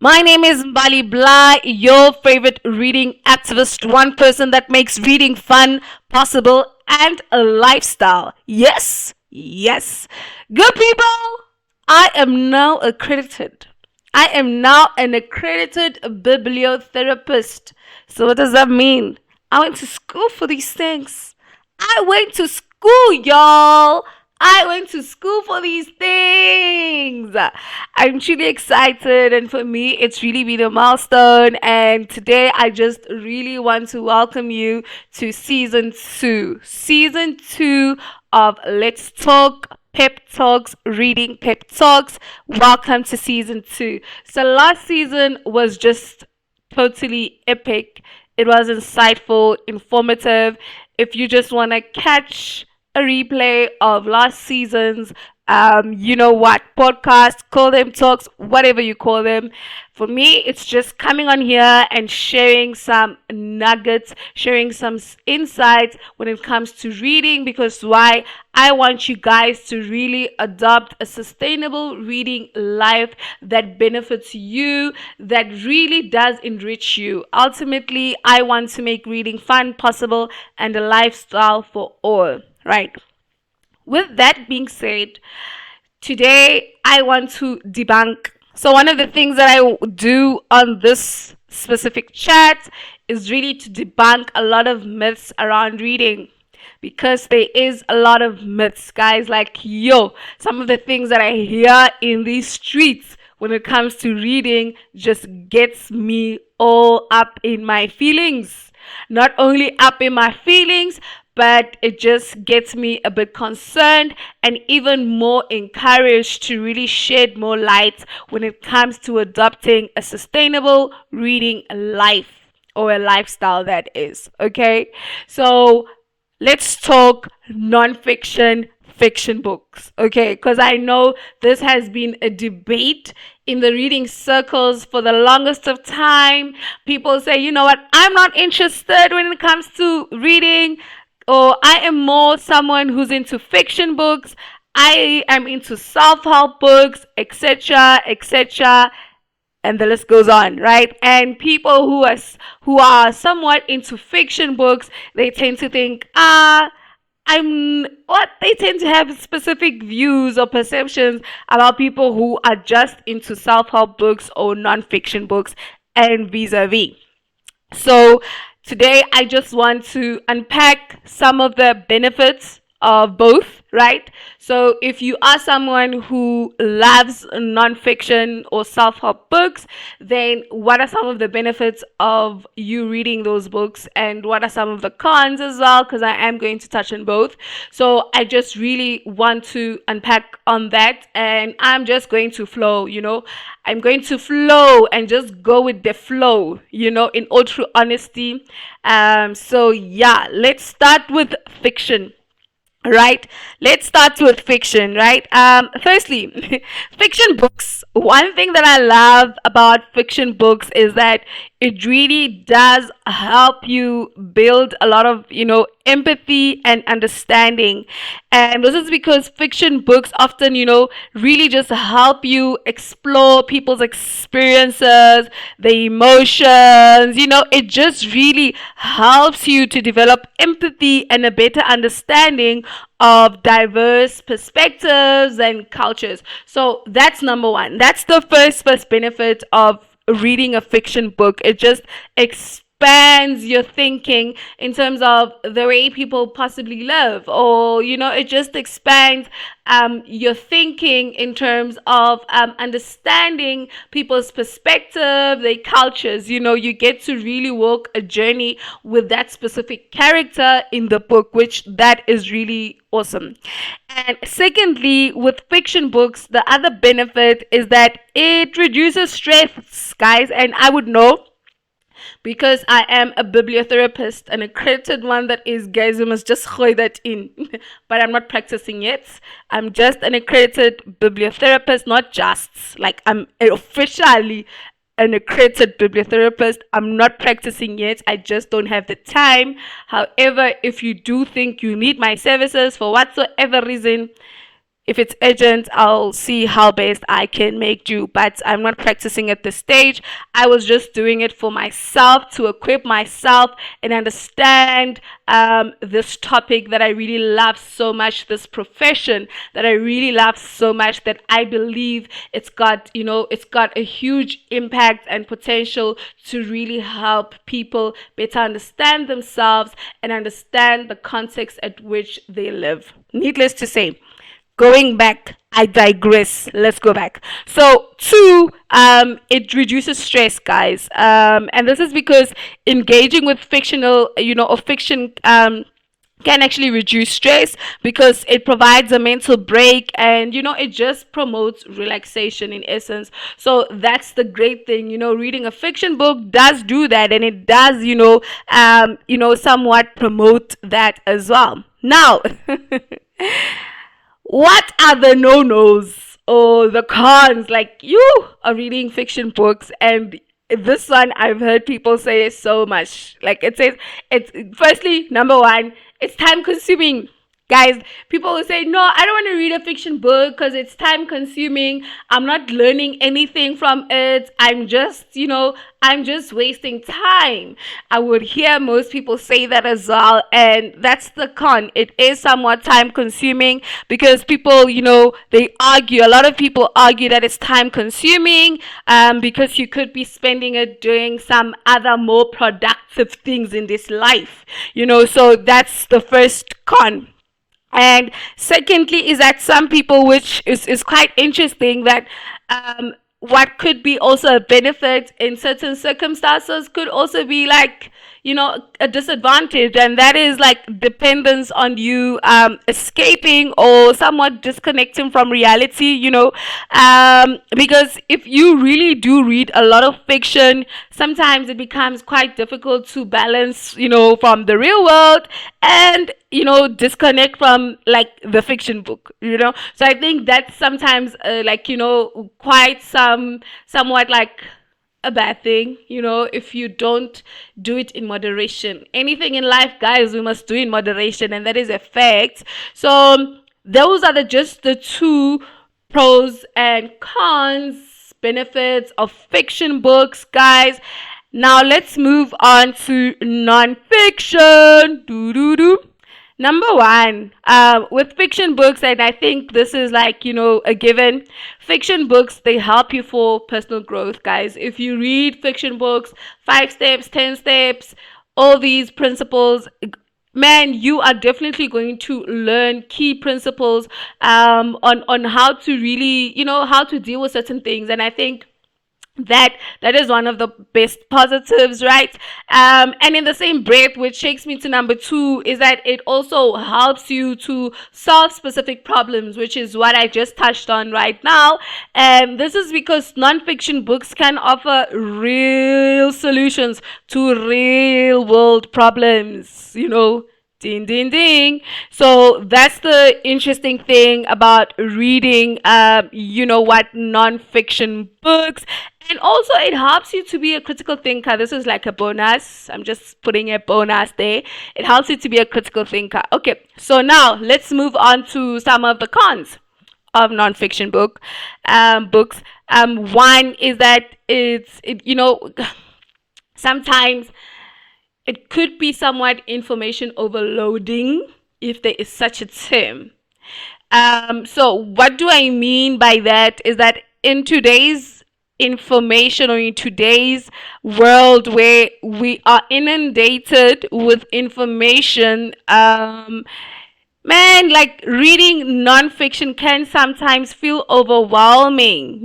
My name is Mbali Bly, your favorite reading activist, one person that makes reading fun, possible, and a lifestyle. Yes, yes. Good people, I am now accredited. I am now an accredited bibliotherapist. So, what does that mean? I went to school for these things. I went to school, y'all. I went to school for these things. I'm truly excited, and for me, it's really been a milestone. And today, I just really want to welcome you to season two. Season two of Let's Talk Pep Talks, Reading Pep Talks. Welcome to season two. So, last season was just totally epic. It was insightful, informative. If you just want to catch a replay of last season's, you know what, podcast, call them talks, whatever you call them. For me, it's just coming on here and sharing some nuggets, sharing some insights when it comes to reading. Because why? I want you guys to really adopt a sustainable reading life that benefits you, that really does enrich you. Ultimately, I want to make reading fun, possible, and a lifestyle for all, right? With that being said, today I want to debunk. So, one of the things that I do on this specific chat is really to debunk a lot of myths around reading, because there is a lot of myths, guys. Like, yo, some of the things that I hear in these streets when it comes to reading just gets me all up in my feelings. Not only up in my feelings, but it just gets me a bit concerned and even more encouraged to really shed more light when it comes to adopting a sustainable reading life, or a lifestyle, that is. Okay, so let's talk non-fiction fiction books, okay? Because I know this has been a debate in the reading circles for the longest of time. People say, you know what, I'm not interested when it comes to reading, or I am more someone who's into fiction books, I am into self-help books, etc., etc., and the list goes on, right? And people who are somewhat into fiction books, they tend to think, I'm what they tend to have specific views or perceptions about people who are just into self-help books or non-fiction books, and vis-a-vis. So today I just want to unpack some of the benefits of both, right? So if you are someone who loves nonfiction or self-help books, then what are some of the benefits of you reading those books, and what are some of the cons as well? Because I am going to touch on both. So I just really want to unpack on that, and I'm just going to flow, I'm going to flow and just go with the flow, in all true honesty. So yeah, let's start with fiction. Right, let's start with fiction, right? Firstly, fiction books. One thing that I love about fiction books is that it really does help you build a lot of, empathy and understanding. And this is because fiction books often, really just help you explore people's experiences, the emotions. It just really helps you to develop empathy and a better understanding of diverse perspectives and cultures. So that's number one. That's the first benefit of reading a fiction book. It just expands your thinking in terms of the way people possibly live, or it just expands your thinking in terms of understanding people's perspective, their cultures. You get to really walk a journey with that specific character in the book, which that is really awesome. And secondly, with fiction books, the other benefit is that it reduces stress, guys. And I would know, because I am a bibliotherapist, an accredited one, that is, guys, you must just throw that in. But I'm not practicing yet. I'm just an accredited bibliotherapist, not just like I'm officially an accredited bibliotherapist. I'm not practicing yet. I just don't have the time. However, if you do think you need my services for whatsoever reason, if it's urgent, I'll see how best I can make do. But I'm not practicing at this stage. I was just doing it for myself to equip myself and understand this topic that I really love so much, this profession that I really love so much, that I believe it's got a huge impact and potential to really help people better understand themselves and understand the context at which they live. Needless to say, going back, I digress. Let's go back. So two, it reduces stress, guys, and this is because engaging with fictional, or fiction, can actually reduce stress because it provides a mental break, and it just promotes relaxation in essence. So that's the great thing. Reading a fiction book does do that, and it does somewhat promote that as well. Now what are the no-nos or the cons? Like, you are reading fiction books, and this one I've heard people say so much. Like, it says, it's firstly, number one, it's time consuming. Guys, people will say, no, I don't want to read a fiction book because it's time consuming. I'm not learning anything from it. I'm just wasting time. I would hear most people say that as well. And that's the con. It is somewhat time consuming because people, they argue. A lot of people argue that it's time consuming because you could be spending it doing some other more productive things in this life. So that's the first con. And secondly, is that some people, which is quite interesting, that what could be also a benefit in certain circumstances could also be like, a disadvantage, and that is like dependence on you escaping or somewhat disconnecting from reality, because if you really do read a lot of fiction, sometimes it becomes quite difficult to balance, from the real world and disconnect from like the fiction book. So I think that's sometimes quite somewhat like a bad thing, if you don't do it in moderation. Anything in life, guys, we must do in moderation, and that is a fact. So those are just the two pros and cons, benefits of fiction books, guys. Now let's move on to non-fiction. Number one, with fiction books, and I think this is like, a given, fiction books, they help you for personal growth, guys. If you read fiction books, 5 steps, 10 steps, all these principles, man, you are definitely going to learn key principles on how to really, how to deal with certain things. And I think that is one of the best positives, right? And in the same breath, which takes me to number two, is that it also helps you to solve specific problems, which is what I just touched on right now. And this is because non-fiction books can offer real solutions to real world problems, Ding, ding, ding. So that's the interesting thing about reading, non-fiction books. And also, it helps you to be a critical thinker. This is like a bonus. I'm just putting a bonus there. It helps you to be a critical thinker. Okay, so now let's move on to some of the cons of non-fiction books. One is that sometimes it could be somewhat information overloading, if there is such a term. So what do I mean by that is that in today's information, or in today's world where we are inundated with information, man, like reading non-fiction can sometimes feel overwhelming,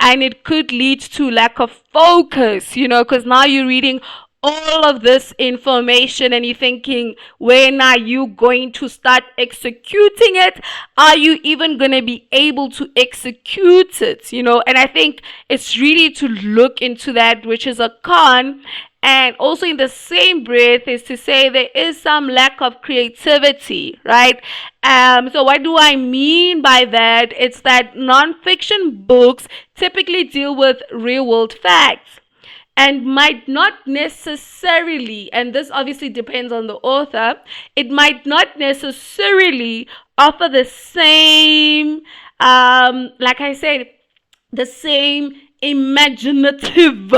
and it could lead to lack of focus, because now you're reading all of this information and you're thinking, when are you going to start executing it? Are you even going to be able to execute it? And I think it's really to look into that, which is a con. And also in the same breath is to say there is some lack of creativity, right? So what do I mean by that? It's that non-fiction books typically deal with real world facts, and might not necessarily, and this obviously depends on the author, it might not necessarily offer the same, like I said, the same imaginative,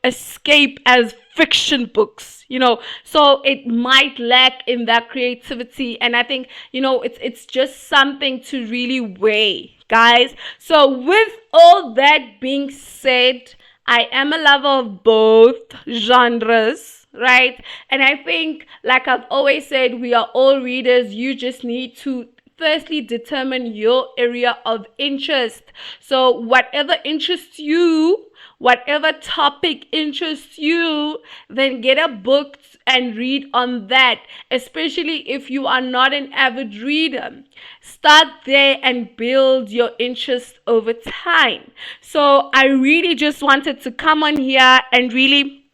escape as fiction books, so it might lack in that creativity. And I think, it's just something to really weigh, guys. So with all that being said, I am a lover of both genres, right? And I think, like I've always said, we are all readers. You just need to firstly determine your area of interest. So whatever interests you, whatever topic interests you, then get a book and read on that, especially if you are not an avid reader. Start there and build your interest over time. So I really just wanted to come on here and really